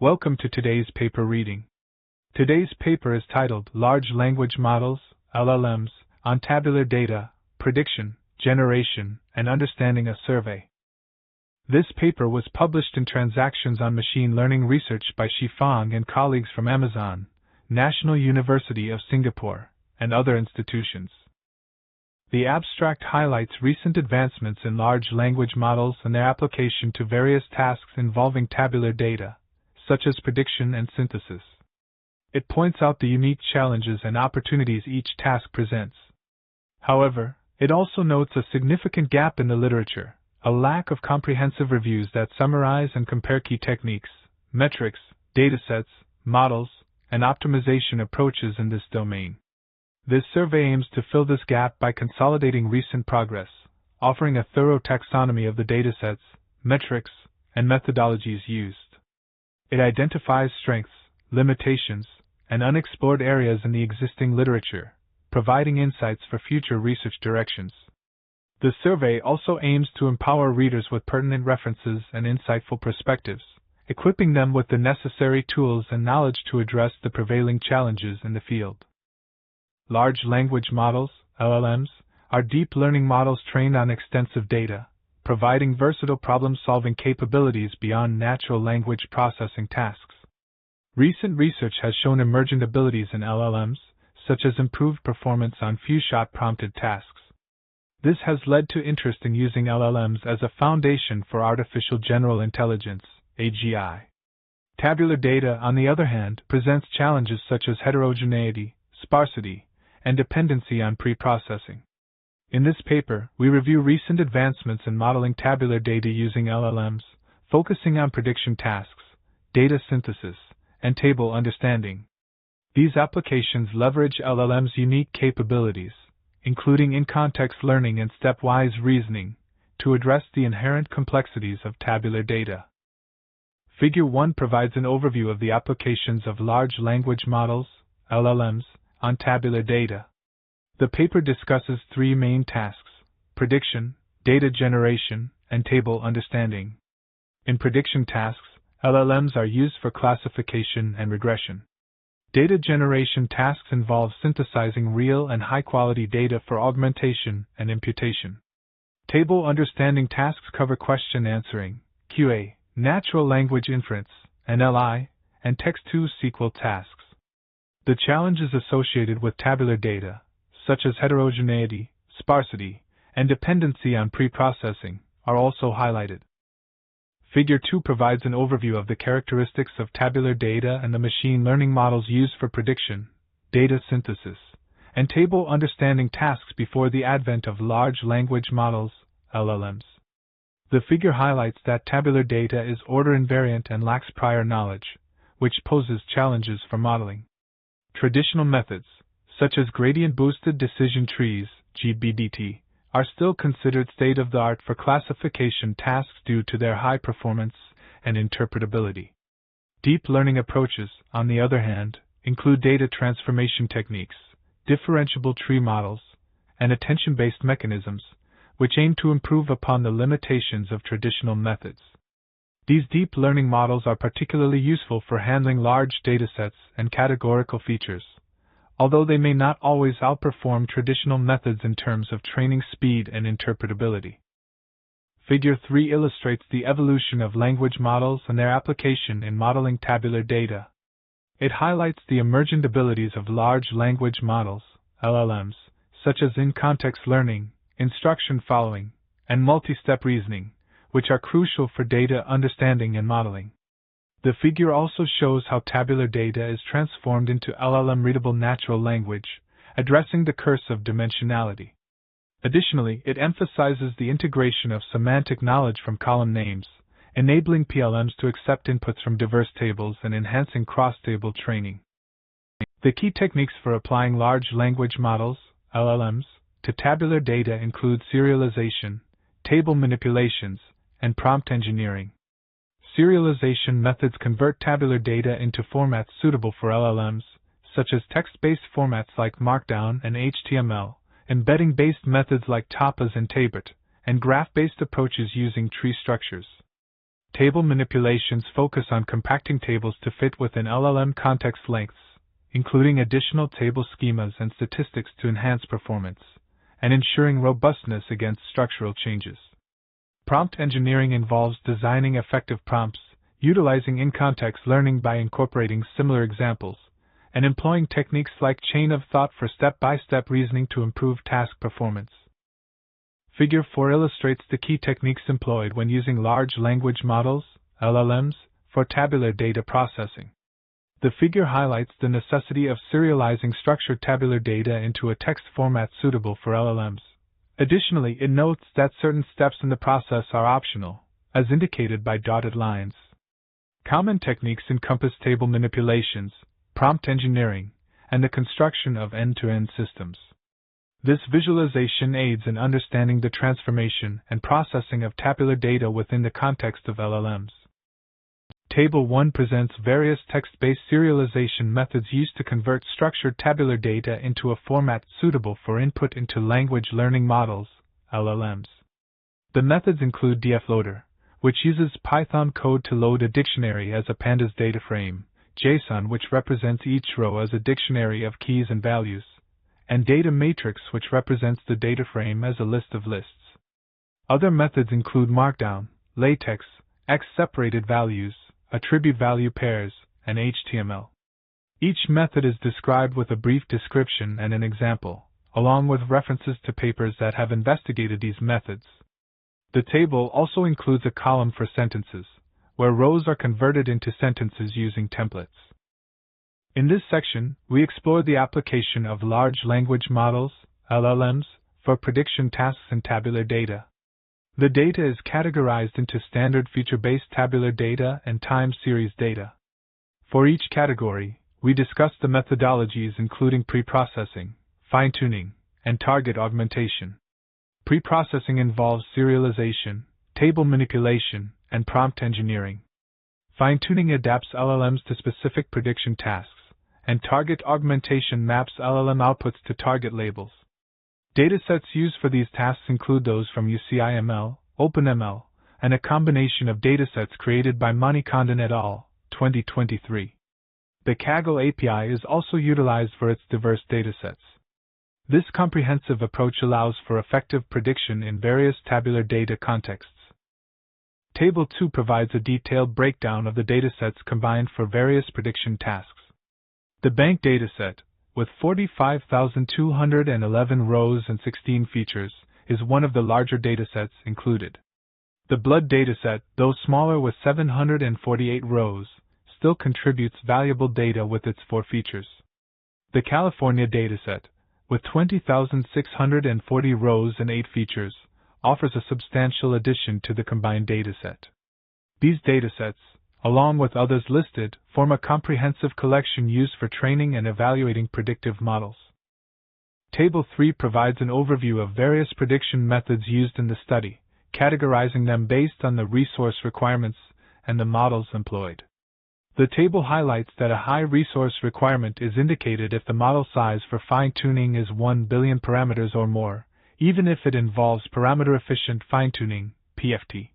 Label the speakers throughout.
Speaker 1: Welcome to today's paper reading. Today's paper is titled Large Language Models, LLMs, on Tabular Data, Prediction, Generation, and Understanding a Survey. This paper was published in Transactions on Machine Learning Research by Fang and colleagues from Amazon, National University of Singapore, and other institutions. The abstract highlights recent advancements in large language models and their application to various tasks involving tabular data, such as prediction and synthesis. It points out the unique challenges and opportunities each task presents. However, it also notes a significant gap in the literature, a lack of comprehensive reviews that summarize and compare key techniques, metrics, datasets, models, and optimization approaches in this domain. This survey aims to fill this gap by consolidating recent progress, offering a thorough taxonomy of the datasets, metrics, and methodologies used. It identifies strengths, limitations, and unexplored areas in the existing literature, providing insights for future research directions. The survey also aims to empower readers with pertinent references and insightful perspectives, equipping them with the necessary tools and knowledge to address the prevailing challenges in the field. Large language models, LLMs, are deep learning models trained on extensive data, providing versatile problem-solving capabilities beyond natural language processing tasks. Recent research has shown emergent abilities in LLMs, such as improved performance on few-shot prompted tasks. This has led to interest in using LLMs as a foundation for artificial general intelligence, AGI. Tabular data, on the other hand, presents challenges such as heterogeneity, sparsity, and dependency on pre-processing. In this paper, we review recent advancements in modeling tabular data using LLMs, focusing on prediction tasks, data synthesis, and table understanding. These applications leverage LLM's unique capabilities, including in-context learning and stepwise reasoning, to address the inherent complexities of tabular data. Figure 1 provides an overview of the applications of large language models, LLMs, on tabular data. The paper discusses three main tasks: prediction, data generation, and table understanding. In prediction tasks, LLMs are used for classification and regression. Data generation tasks involve synthesizing real and high-quality data for augmentation and imputation. Table understanding tasks cover question answering, QA, natural language inference, NLI, and text-to-SQL tasks. The challenges associated with tabular data, such as heterogeneity, sparsity, and dependency on pre-processing, are also highlighted. Figure 2 provides an overview of the characteristics of tabular data and the machine learning models used for prediction, data synthesis, and table understanding tasks before the advent of large language models, LLMs. The figure highlights that tabular data is order invariant and lacks prior knowledge, which poses challenges for modeling. Traditional methods, such as gradient-boosted decision trees, GBDT, are still considered state-of-the-art for classification tasks due to their high performance and interpretability. Deep learning approaches, on the other hand, include data transformation techniques, differentiable tree models, and attention-based mechanisms, which aim to improve upon the limitations of traditional methods. These deep learning models are particularly useful for handling large datasets and categorical features, although they may not always outperform traditional methods in terms of training speed and interpretability. Figure 3 illustrates the evolution of language models and their application in modeling tabular data. It highlights the emergent abilities of large language models, LLMs, such as in-context learning, instruction following, and multi-step reasoning, which are crucial for data understanding and modeling. The figure also shows how tabular data is transformed into LLM-readable natural language, addressing the curse of dimensionality. Additionally, it emphasizes the integration of semantic knowledge from column names, enabling PLMs to accept inputs from diverse tables and enhancing cross-table training. The key techniques for applying large language models, LLMs, to tabular data include serialization, table manipulations, and prompt engineering. Serialization methods convert tabular data into formats suitable for LLMs, such as text-based formats like Markdown and HTML, embedding-based methods like Tapas and Tablet, and graph-based approaches using tree structures. Table manipulations focus on compacting tables to fit within LLM context lengths, including additional table schemas and statistics to enhance performance, and ensuring robustness against structural changes. Prompt engineering involves designing effective prompts, utilizing in-context learning by incorporating similar examples, and employing techniques like chain of thought for step-by-step reasoning to improve task performance. Figure 4 illustrates the key techniques employed when using large language models, LLMs, for tabular data processing. The figure highlights the necessity of serializing structured tabular data into a text format suitable for LLMs. Additionally, it notes that certain steps in the process are optional, as indicated by dotted lines. Common techniques encompass table manipulations, prompt engineering, and the construction of end-to-end systems. This visualization aids in understanding the transformation and processing of tabular data within the context of LLMs. Table 1 presents various text-based serialization methods used to convert structured tabular data into a format suitable for input into language learning models, LLMs. The methods include dfloader, which uses Python code to load a dictionary as a pandas data frame, JSON, which represents each row as a dictionary of keys and values, and data matrix, which represents the data frame as a list of lists. Other methods include Markdown, LaTeX, X-separated values, attribute value pairs, and HTML. Each method is described with a brief description and an example, along with references to papers that have investigated these methods. The table also includes a column for sentences, where rows are converted into sentences using templates. In this section, we explore the application of large language models, LLMs, for prediction tasks in tabular data. The data is categorized into standard feature-based tabular data and time series data. For each category, we discuss the methodologies including pre-processing, fine-tuning, and target augmentation. Pre-processing involves serialization, table manipulation, and prompt engineering. Fine-tuning adapts LLMs to specific prediction tasks, and target augmentation maps LLM outputs to target labels. Datasets used for these tasks include those from UCIML, OpenML, and a combination of datasets created by Manikandon et al., 2023. The Kaggle API is also utilized for its diverse datasets. This comprehensive approach allows for effective prediction in various tabular data contexts. Table 2 provides a detailed breakdown of the datasets combined for various prediction tasks. The bank dataset, with 45,211 rows and 16 features, is one of the larger datasets included. The blood dataset, though smaller with 748 rows, still contributes valuable data with its 4 features. The California dataset, with 20,640 rows and 8 features, offers a substantial addition to the combined dataset. These datasets, along with others listed, form a comprehensive collection used for training and evaluating predictive models. Table 3 provides an overview of various prediction methods used in the study, categorizing them based on the resource requirements and the models employed. The table highlights that a high resource requirement is indicated if the model size for fine-tuning is 1 billion parameters or more, even if it involves parameter-efficient fine-tuning, PFT.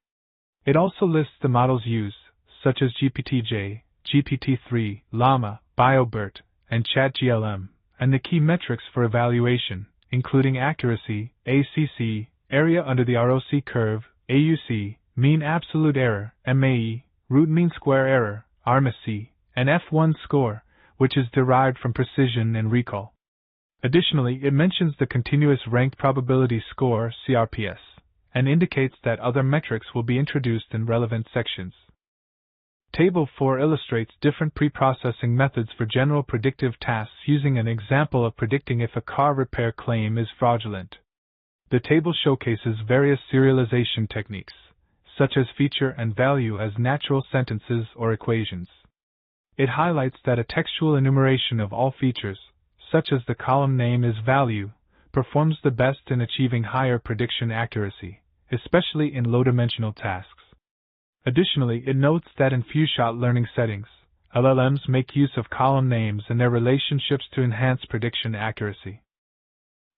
Speaker 1: It also lists the model's use, such as GPT-J, GPT-3, Llama, BioBERT, and ChatGLM, and the key metrics for evaluation, including accuracy, ACC, area under the ROC curve, AUC, mean absolute error, MAE, root mean square error, RMSE, and F1 score, which is derived from precision and recall. Additionally, it mentions the continuous ranked probability score, CRPS, and indicates that other metrics will be introduced in relevant sections. Table 4 illustrates different pre-processing methods for general predictive tasks using an example of predicting if a car repair claim is fraudulent. The table showcases various serialization techniques, such as feature and value as natural sentences or equations. It highlights that a textual enumeration of all features, such as the column name is value, performs the best in achieving higher prediction accuracy, especially in low-dimensional tasks. Additionally, it notes that in few-shot learning settings, LLMs make use of column names and their relationships to enhance prediction accuracy.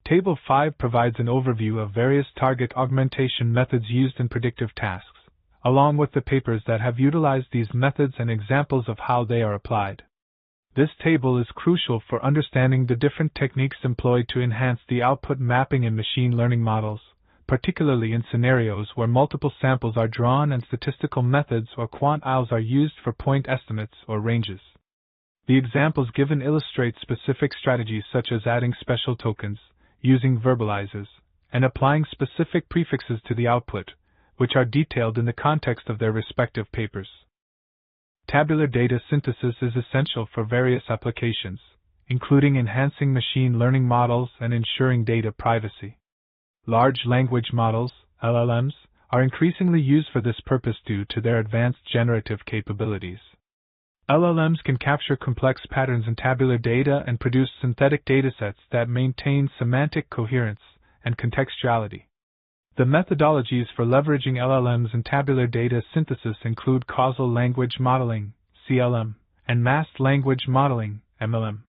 Speaker 1: Table 5 provides an overview of various target augmentation methods used in predictive tasks, along with the papers that have utilized these methods and examples of how they are applied. This table is crucial for understanding the different techniques employed to enhance the output mapping in machine learning models, particularly in scenarios where multiple samples are drawn and statistical methods or quant-ILs are used for point estimates or ranges. The examples given illustrate specific strategies such as adding special tokens, using verbalizers, and applying specific prefixes to the output, which are detailed in the context of their respective papers. Tabular data synthesis is essential for various applications, including enhancing machine learning models and ensuring data privacy. Large language models, LLMs, are increasingly used for this purpose due to their advanced generative capabilities. LLMs can capture complex patterns in tabular data and produce synthetic datasets that maintain semantic coherence and contextuality. The methodologies for leveraging LLMs in tabular data synthesis include causal language modeling, CLM, and masked language modeling, MLM.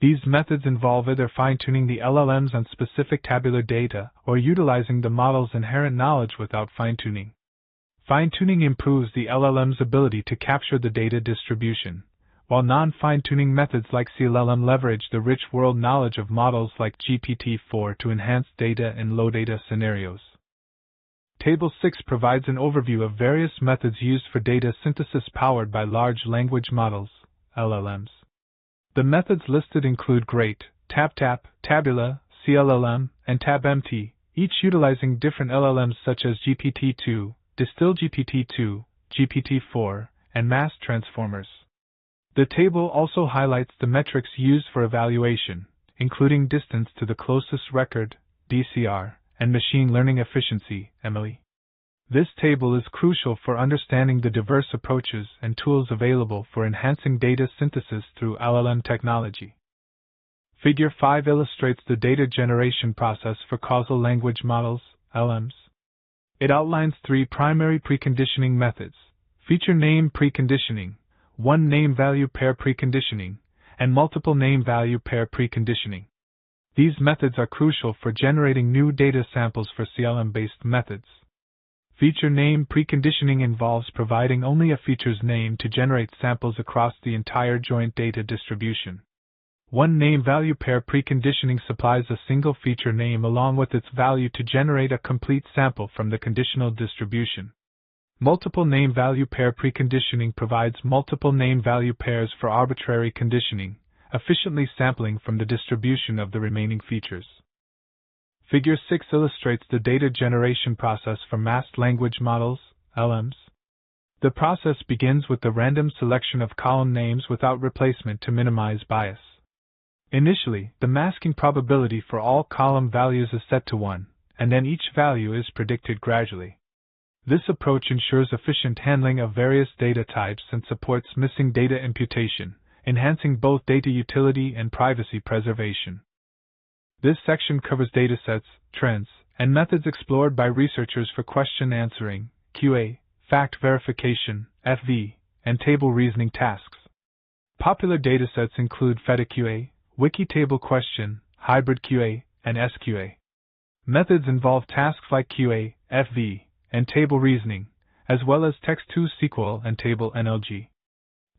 Speaker 1: These methods involve either fine-tuning the LLMs on specific tabular data or utilizing the model's inherent knowledge without fine-tuning. Fine-tuning improves the LLM's ability to capture the data distribution, while non-fine-tuning methods like CLM leverage the rich world knowledge of models like GPT-4 to enhance data in low-data scenarios. Table 6 provides an overview of various methods used for data synthesis powered by large language models, LLMs. The methods listed include GREAT, TabTap, Tabula, CLLM, and TabMT, each utilizing different LLMs such as GPT-2, DistillGPT-2, GPT-4, and mass transformers. The table also highlights the metrics used for evaluation, including distance to the closest record, DCR, and machine learning efficiency, MLE. This table is crucial for understanding the diverse approaches and tools available for enhancing data synthesis through LLM technology. Figure 5 illustrates the data generation process for causal language models, LLMs. It outlines three primary preconditioning methods: feature name preconditioning, one name value pair preconditioning, and multiple name value pair preconditioning. These methods are crucial for generating new data samples for CLM-based methods. Feature name preconditioning involves providing only a feature's name to generate samples across the entire joint data distribution. One name value pair preconditioning supplies a single feature name along with its value to generate a complete sample from the conditional distribution. Multiple name value pair preconditioning provides multiple name value pairs for arbitrary conditioning, efficiently sampling from the distribution of the remaining features. Figure 6 illustrates the data generation process for masked language models, LLMs. The process begins with the random selection of column names without replacement to minimize bias. Initially, the masking probability for all column values is set to 1, and then each value is predicted gradually. This approach ensures efficient handling of various data types and supports missing data imputation, enhancing both data utility and privacy preservation. This section covers datasets, trends, and methods explored by researchers for question answering, QA, fact verification, FV, and table reasoning tasks. Popular datasets include FetaQA, Wikitable question, Hybrid QA, and SQA. Methods involve tasks like QA, FV, and table reasoning, as well as text-to-SQL and table NLG.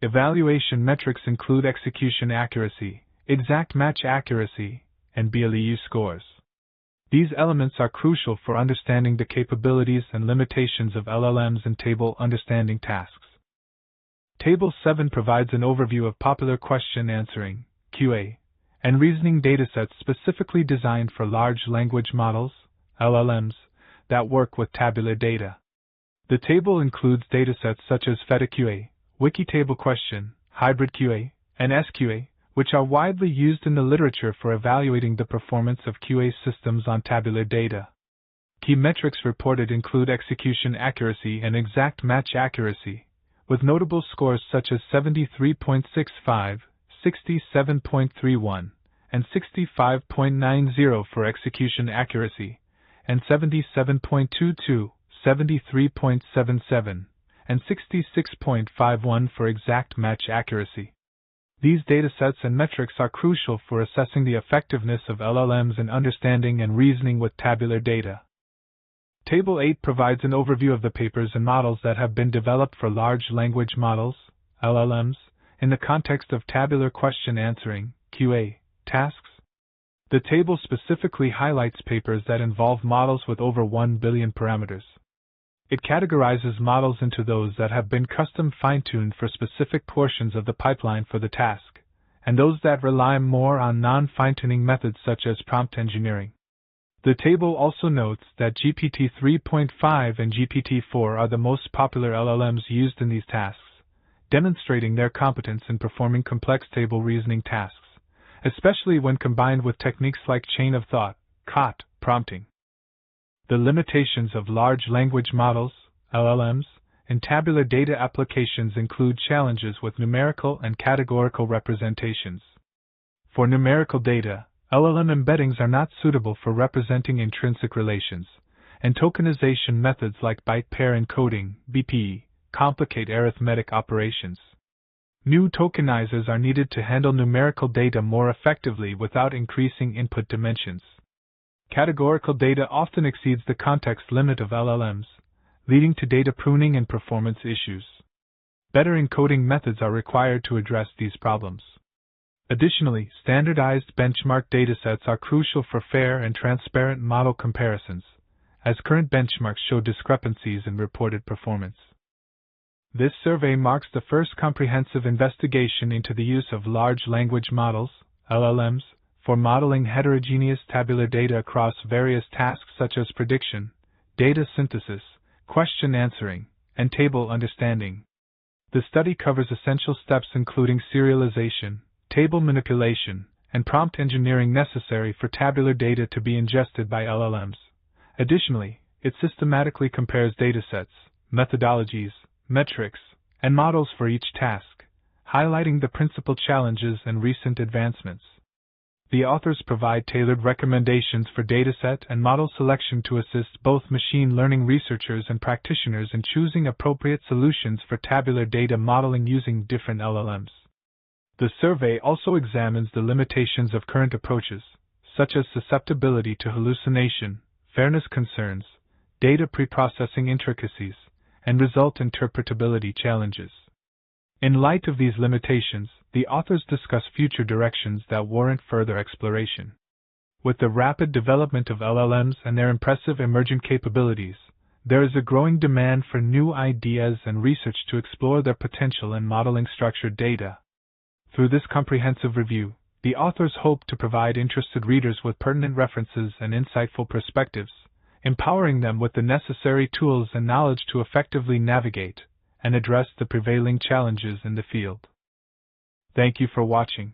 Speaker 1: Evaluation metrics include execution accuracy, exact match accuracy, and BLEU scores. These elements are crucial for understanding the capabilities and limitations of LLMs in table understanding tasks. Table 7 provides an overview of popular question answering, QA, and reasoning datasets specifically designed for large language models, LLMs, that work with tabular data. The table includes datasets such as FetaQA, Wikitable question, Hybrid QA, and SQA, which are widely used in the literature for evaluating the performance of QA systems on tabular data. Key metrics reported include execution accuracy and exact match accuracy, with notable scores such as 73.65, 67.31, and 65.90 for execution accuracy, and 77.22, 73.77, and 66.51 for exact match accuracy. These datasets and metrics are crucial for assessing the effectiveness of LLMs in understanding and reasoning with tabular data. Table 8 provides an overview of the papers and models that have been developed for large language models, LLMs, in the context of tabular question answering, QA, tasks. The table specifically highlights papers that involve models with over 1 billion parameters. It categorizes models into those that have been custom fine-tuned for specific portions of the pipeline for the task, and those that rely more on non-fine-tuning methods such as prompt engineering. The table also notes that GPT 3.5 and GPT-4 are the most popular LLMs used in these tasks, demonstrating their competence in performing complex table reasoning tasks, especially when combined with techniques like chain of thought, COT, prompting. The limitations of large language models, LLMs, in tabular data applications include challenges with numerical and categorical representations. For numerical data, LLM embeddings are not suitable for representing intrinsic relations, and tokenization methods like byte-pair encoding, BPE, complicate arithmetic operations. New tokenizers are needed to handle numerical data more effectively without increasing input dimensions. Categorical data often exceeds the context limit of LLMs, leading to data pruning and performance issues. Better encoding methods are required to address these problems. Additionally, standardized benchmark datasets are crucial for fair and transparent model comparisons, as current benchmarks show discrepancies in reported performance. This survey marks the first comprehensive investigation into the use of large language models, LLMs, for modeling heterogeneous tabular data across various tasks such as prediction, data synthesis, question answering, and table understanding. The study covers essential steps including serialization, table manipulation, and prompt engineering necessary for tabular data to be ingested by LLMs. Additionally, it systematically compares datasets, methodologies, metrics, and models for each task, highlighting the principal challenges and recent advancements. The authors provide tailored recommendations for dataset and model selection to assist both machine learning researchers and practitioners in choosing appropriate solutions for tabular data modeling using different LLMs. The survey also examines the limitations of current approaches, such as susceptibility to hallucination, fairness concerns, data preprocessing intricacies, and result interpretability challenges. In light of these limitations, the authors discuss future directions that warrant further exploration. With the rapid development of LLMs and their impressive emergent capabilities, there is a growing demand for new ideas and research to explore their potential in modeling structured data. Through this comprehensive review, the authors hope to provide interested readers with pertinent references and insightful perspectives, empowering them with the necessary tools and knowledge to effectively navigate and address the prevailing challenges in the field. Thank you for watching.